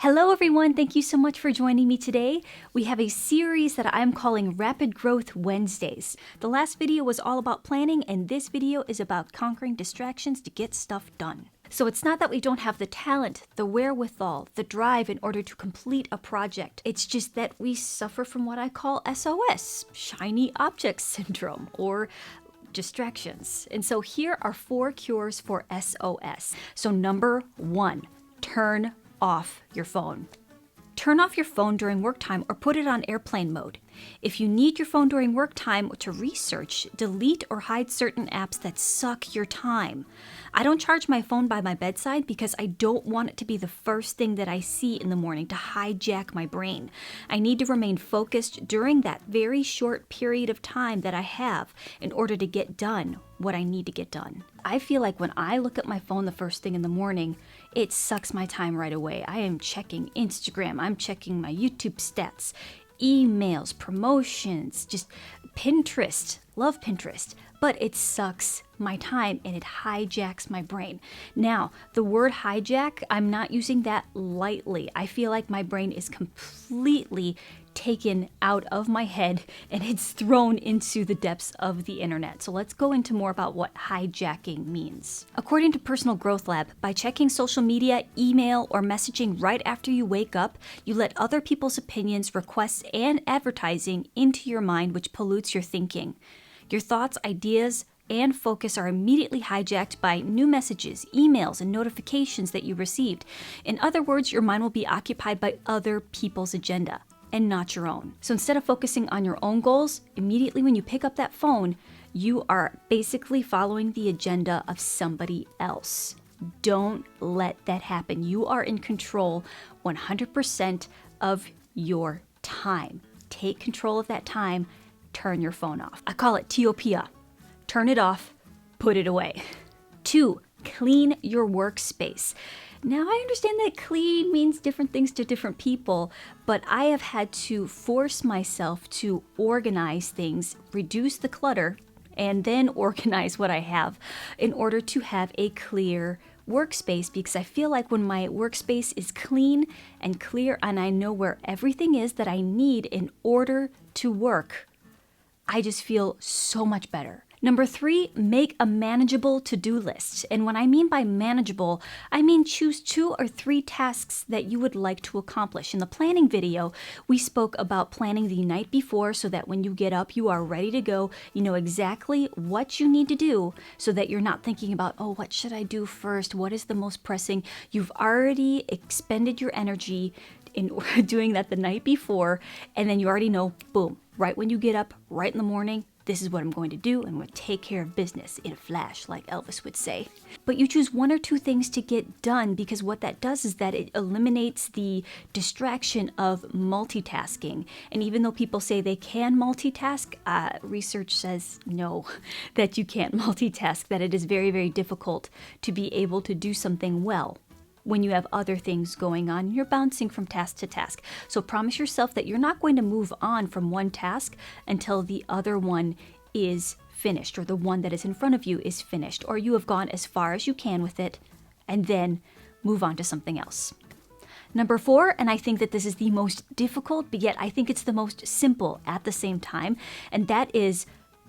Hello everyone, thank you so much for joining me today. We have a series that I'm calling Rapid Growth Wednesdays. The last video was all about planning, and this video is about conquering distractions to get stuff done. So it's not that we don't have the talent, the wherewithal, the drive in order to complete a project. It's just that we suffer from what I call SOS, shiny object syndrome, or distractions. And so here are 4 cures for SOS. So number 1, turn off your phone. Turn off your phone during work time or put it on airplane mode. If you need your phone during work time to research, delete or hide certain apps that suck your time. I don't charge my phone by my bedside because I don't want it to be the first thing that I see in the morning to hijack my brain. I need to remain focused during that very short period of time that I have in order to get done what I need to get done. I feel like when I look at my phone the first thing in the morning, it sucks my time right away. I am checking Instagram, I'm checking my YouTube stats, emails, promotions, just Pinterest. Love Pinterest, but it sucks my time and it hijacks my brain. Now, the word hijack, I'm not using that lightly. I feel like my brain is completely taken out of my head and it's thrown into the depths of the internet. So let's go into more about what hijacking means. According to Personal Growth Lab, by checking social media, email, or messaging right after you wake up, you let other people's opinions, requests, and advertising into your mind, which pollutes your thinking. Your thoughts, ideas, and focus are immediately hijacked by new messages, emails, and notifications that you received. In other words, your mind will be occupied by other people's agenda and not your own. So instead of focusing on your own goals, immediately when you pick up that phone, you are basically following the agenda of somebody else. Don't let that happen. You are in control 100% of your time. Take control of that time. Turn your phone off. I call it Teopia. Turn it off, put it away. 2, clean your workspace. Now, I understand that clean means different things to different people, but I have had to force myself to organize things, reduce the clutter, and then organize what I have in order to have a clear workspace, because I feel like when my workspace is clean and clear and I know where everything is that I need in order to work, I just feel so much better. Number 3, make a manageable to-do list. And when I mean by manageable, I mean choose 2 or 3 tasks that you would like to accomplish. In the planning video, we spoke about planning the night before so that when you get up, you are ready to go. You know exactly what you need to do so that you're not thinking about, oh, what should I do first? What is the most pressing? You've already expended your energy in doing that the night before, and then you already know, boom, right when you get up, right in the morning, this is what I'm going to do, and I'm going to take care of business in a flash, like Elvis would say. But you choose 1 or 2 things to get done, because what that does is that it eliminates the distraction of multitasking. And even though people say they can multitask, research says no, that you can't multitask, that it is very, very difficult to be able to do something well. When you have other things going on, you're bouncing from task to task. So promise yourself that you're not going to move on from one task until the other one is finished, or the one that is in front of you is finished, or you have gone as far as you can with it, and then move on to something else. Number 4, and I think that this is the most difficult, but yet I think it's the most simple at the same time, and that is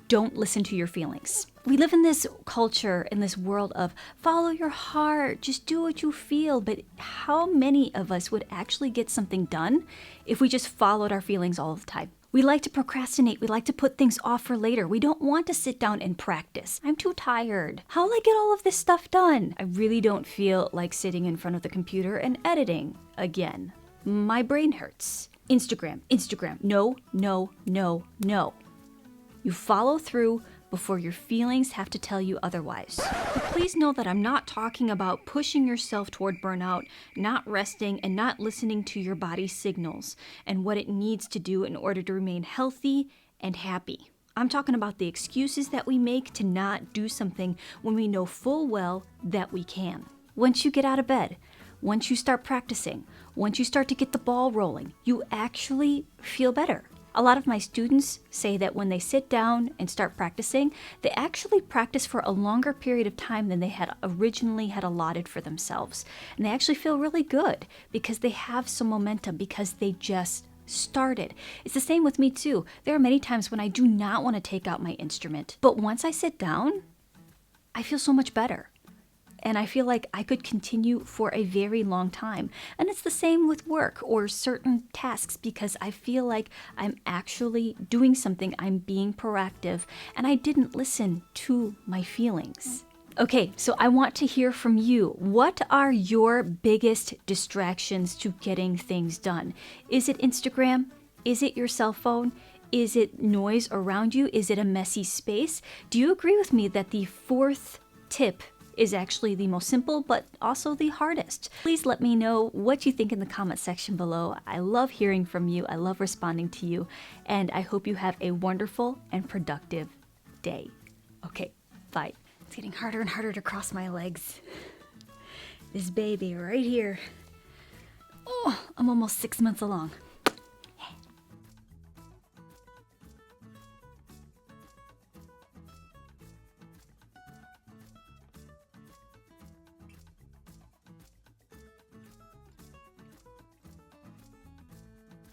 don't listen to your feelings. We live in this culture, in this world of follow your heart, just do what you feel. But how many of us would actually get something done if we just followed our feelings all the time? We like to procrastinate. We like to put things off for later. We don't want to sit down and practice. I'm too tired. How will I get all of this stuff done? I really don't feel like sitting in front of the computer and editing again. My brain hurts. Instagram. No, no, no, no. You follow through before your feelings have to tell you otherwise. But please know that I'm not talking about pushing yourself toward burnout, not resting, and not listening to your body's signals and what it needs to do in order to remain healthy and happy. I'm talking about the excuses that we make to not do something when we know full well that we can. Once you get out of bed, once you start practicing, once you start to get the ball rolling, you actually feel better. A lot of my students say that when they sit down and start practicing, they actually practice for a longer period of time than they had originally had allotted for themselves. And they actually feel really good because they have some momentum because they just started. It's the same with me too. There are many times when I do not want to take out my instrument, but once I sit down, I feel so much better. And I feel like I could continue for a very long time. And it's the same with work or certain tasks because I feel like I'm actually doing something, I'm being proactive, and I didn't listen to my feelings. Okay, so I want to hear from you. What are your biggest distractions to getting things done? Is it Instagram? Is it your cell phone? Is it noise around you? Is it a messy space? Do you agree with me that the fourth tip is actually the most simple, but also the hardest? Please let me know what you think in the comment section below. I love hearing from you. I love responding to you. And I hope you have a wonderful and productive day. Okay, bye. It's getting harder and harder to cross my legs. This baby right here. Oh, I'm almost 6 months along.